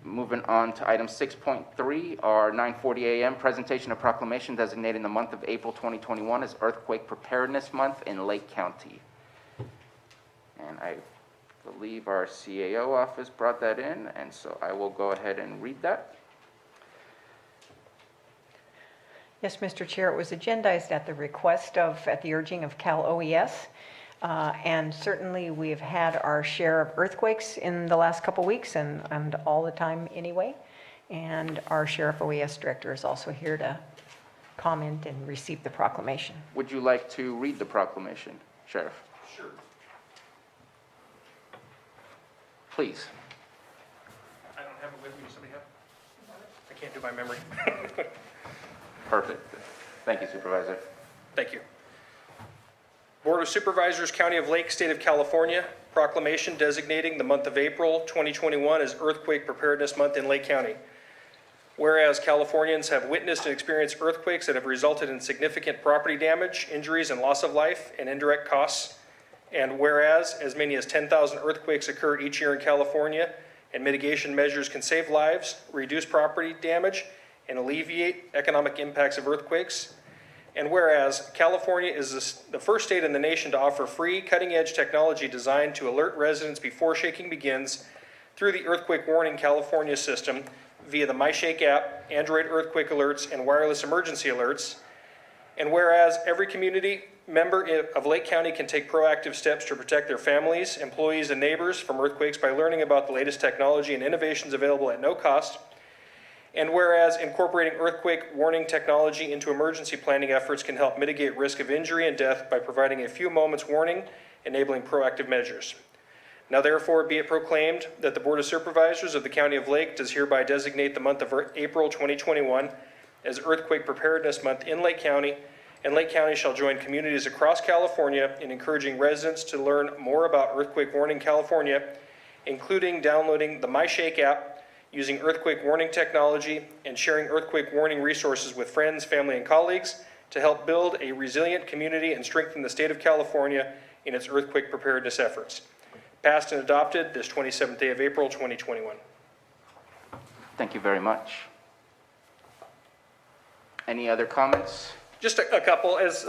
Moving on to item 6.3, our 9:40 a.m. presentation of proclamation designating the month of April 2021 as Earthquake Preparedness Month in Lake County. And I believe our CAO office brought that in, and so I will go ahead and read that. Yes, Mr. Chair, it was agendized at the urging of Cal OES. And certainly we've had our share of earthquakes in the last couple weeks and all the time anyway. And our Sheriff OES Director is also here to comment and receive the proclamation. Would you like to read the proclamation, Sheriff? Sure. Please. I don't have it with me. Does somebody have it? I can't do my memory. Perfect. Thank you, Supervisor. Thank you. Board of Supervisors, County of Lake, State of California, proclamation designating the month of April 2021 as Earthquake Preparedness Month in Lake County. Whereas Californians have witnessed and experienced earthquakes that have resulted in significant property damage, injuries, and loss of life and indirect costs. And whereas as many as 10,000 earthquakes occur each year in California, and mitigation measures can save lives, reduce property damage, and alleviate economic impacts of earthquakes. And whereas California is the first state in the nation to offer free, cutting-edge technology designed to alert residents before shaking begins through the Earthquake Warning California system via the MyShake app, Android earthquake alerts, and wireless emergency alerts. And whereas every community member of Lake County can take proactive steps to protect their families, employees, and neighbors from earthquakes by learning about the latest technology and innovations available at no cost. And whereas incorporating earthquake warning technology into emergency planning efforts can help mitigate risk of injury and death by providing a few moments warning, enabling proactive measures. Now therefore be it proclaimed that the Board of Supervisors of the County of Lake does hereby designate the month of April 2021 as Earthquake Preparedness Month in Lake County, and Lake County shall join communities across California in encouraging residents to learn more about Earthquake Warning California, including downloading the MyShake app, using earthquake warning technology, and sharing earthquake warning resources with friends, family, and colleagues to help build a resilient community and strengthen the state of California in its earthquake preparedness efforts. Passed and adopted this 27th day of April, 2021. Thank you very much. Any other comments? Just a couple. As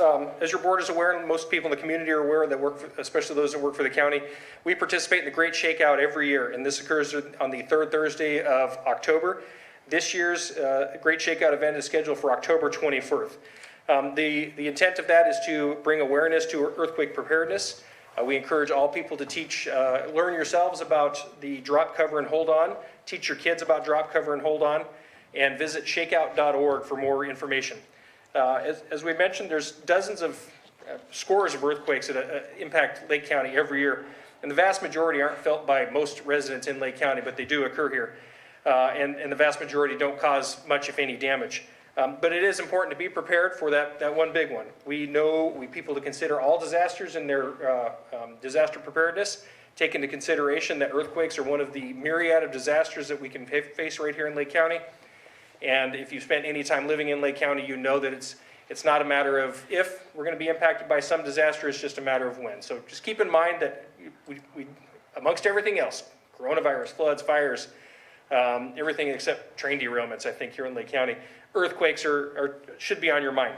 your board is aware, and most people in the community are aware that work, especially those that work for the county, we participate in the Great Shakeout every year, and this occurs on the third Thursday of October. This year's Great Shakeout event is scheduled for October 21st. The intent of that is to bring awareness to earthquake preparedness. We encourage all people to learn yourselves about the drop, cover, and hold on, teach your kids about drop, cover, and hold on, and visit shakeout.org for more information. As we mentioned, there's dozens of scores of earthquakes that impact Lake County every year, and the vast majority aren't felt by most residents in Lake County, but they do occur here, and the vast majority don't cause much, if any, damage. But it is important to be prepared for that one big one. We people to consider all disasters in their disaster preparedness, take into consideration that earthquakes are one of the myriad of disasters that we can face right here in Lake County. And if you've spent any time living in Lake County, you know that it's not a matter of if we're going to be impacted by some disaster, it's just a matter of when. So just keep in mind that we amongst everything else, coronavirus, floods, fires, everything except train derailments, I think, here in Lake County, earthquakes should be on your mind.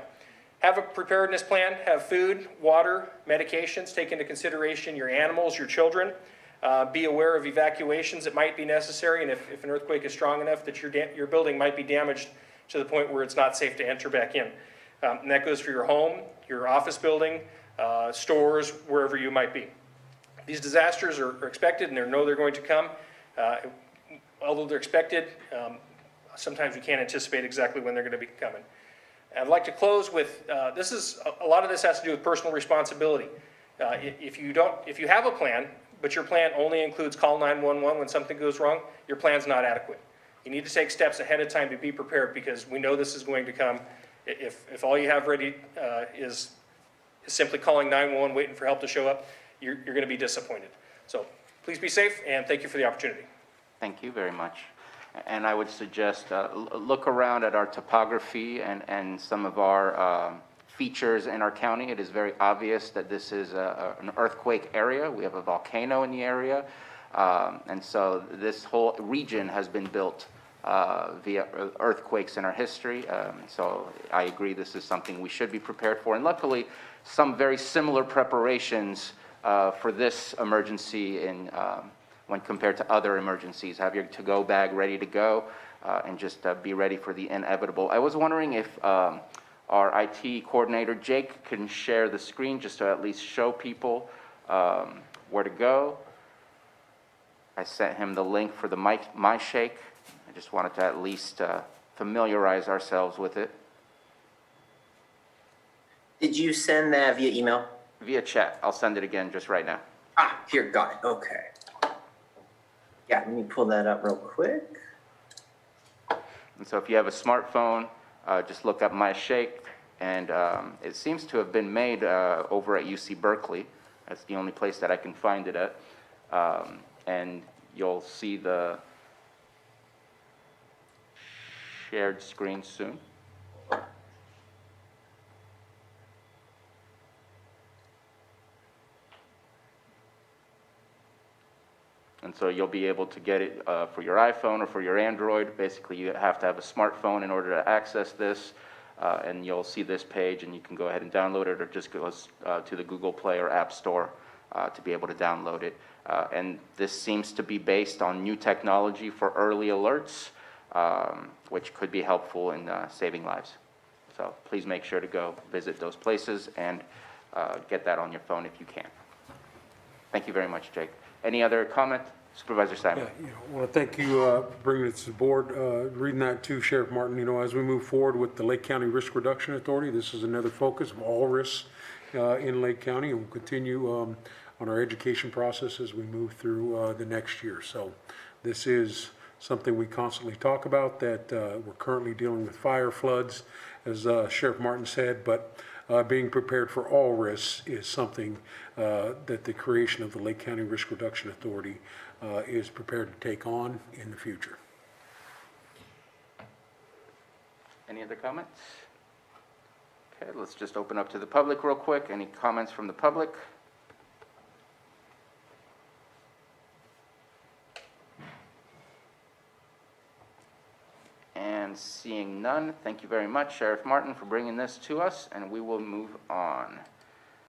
Have a preparedness plan, have food, water, medications, take into consideration your animals, your children. Be aware of evacuations that might be necessary, and if an earthquake is strong enough that your building might be damaged to the point where it's not safe to enter back in. And that goes for your home, your office building, stores, wherever you might be. These disasters are expected, and they're going to come. Although they're expected, sometimes we can't anticipate exactly when they're going to be coming. I'd like to close with, a lot of this has to do with personal responsibility. If you have a plan, but your plan only includes call 911 when something goes wrong, your plan's not adequate. You need to take steps ahead of time to be prepared, because we know this is going to come. If all you have ready is simply calling 911, waiting for help to show up, you're going to be disappointed. So please be safe, and thank you for the opportunity. Thank you very much. And I would suggest look around at our topography and some of our features in our county. It is very obvious that this is an earthquake area. We have a volcano in the area. And so this whole region has been built via earthquakes in our history. So I agree this is something we should be prepared for. And luckily, some very similar preparations for this emergency when compared to other emergencies. Have your to-go bag ready to go and just be ready for the inevitable. I was wondering if our IT coordinator, Jake, can share the screen just to at least show people where to go. I sent him the link for the MyShake. I just wanted to at least familiarize ourselves with it. Did you send that via email? Via chat. I'll send it again just right now. Ah, here, got it. Okay. Yeah, let me pull that up real quick. And so if you have a smartphone, just look up MyShake, and it seems to have been made over at UC Berkeley. That's the only place that I can find it at. And you'll see the shared screen soon. And so you'll be able to get it for your iPhone or for your Android. Basically, you have to have a smartphone in order to access this. And you'll see this page, and you can go ahead and download it, or just go to the Google Play or App Store to be able to download it. And this seems to be based on new technology for early alerts, which could be helpful in saving lives. So please make sure to go visit those places and get that on your phone if you can. Thank you very much, Jake. Any other comment? Supervisor Simon? Yeah, I want to thank you for bringing it to the board. Reading that too, Sheriff Martin, as we move forward with the Lake County Risk Reduction Authority, this is another focus of all risks in Lake County, and we'll continue on our education process as we move through the next year. So this is something we constantly talk about, that we're currently dealing with fire, floods, as Sheriff Martin said, but being prepared for all risks is something that the creation of the Lake County Risk Reduction Authority is prepared to take on in the future. Any other comments? Okay, let's just open up to the public real quick. Any comments from the public? And seeing none, thank you very much, Sheriff Martin, for bringing this to us, and we will move on.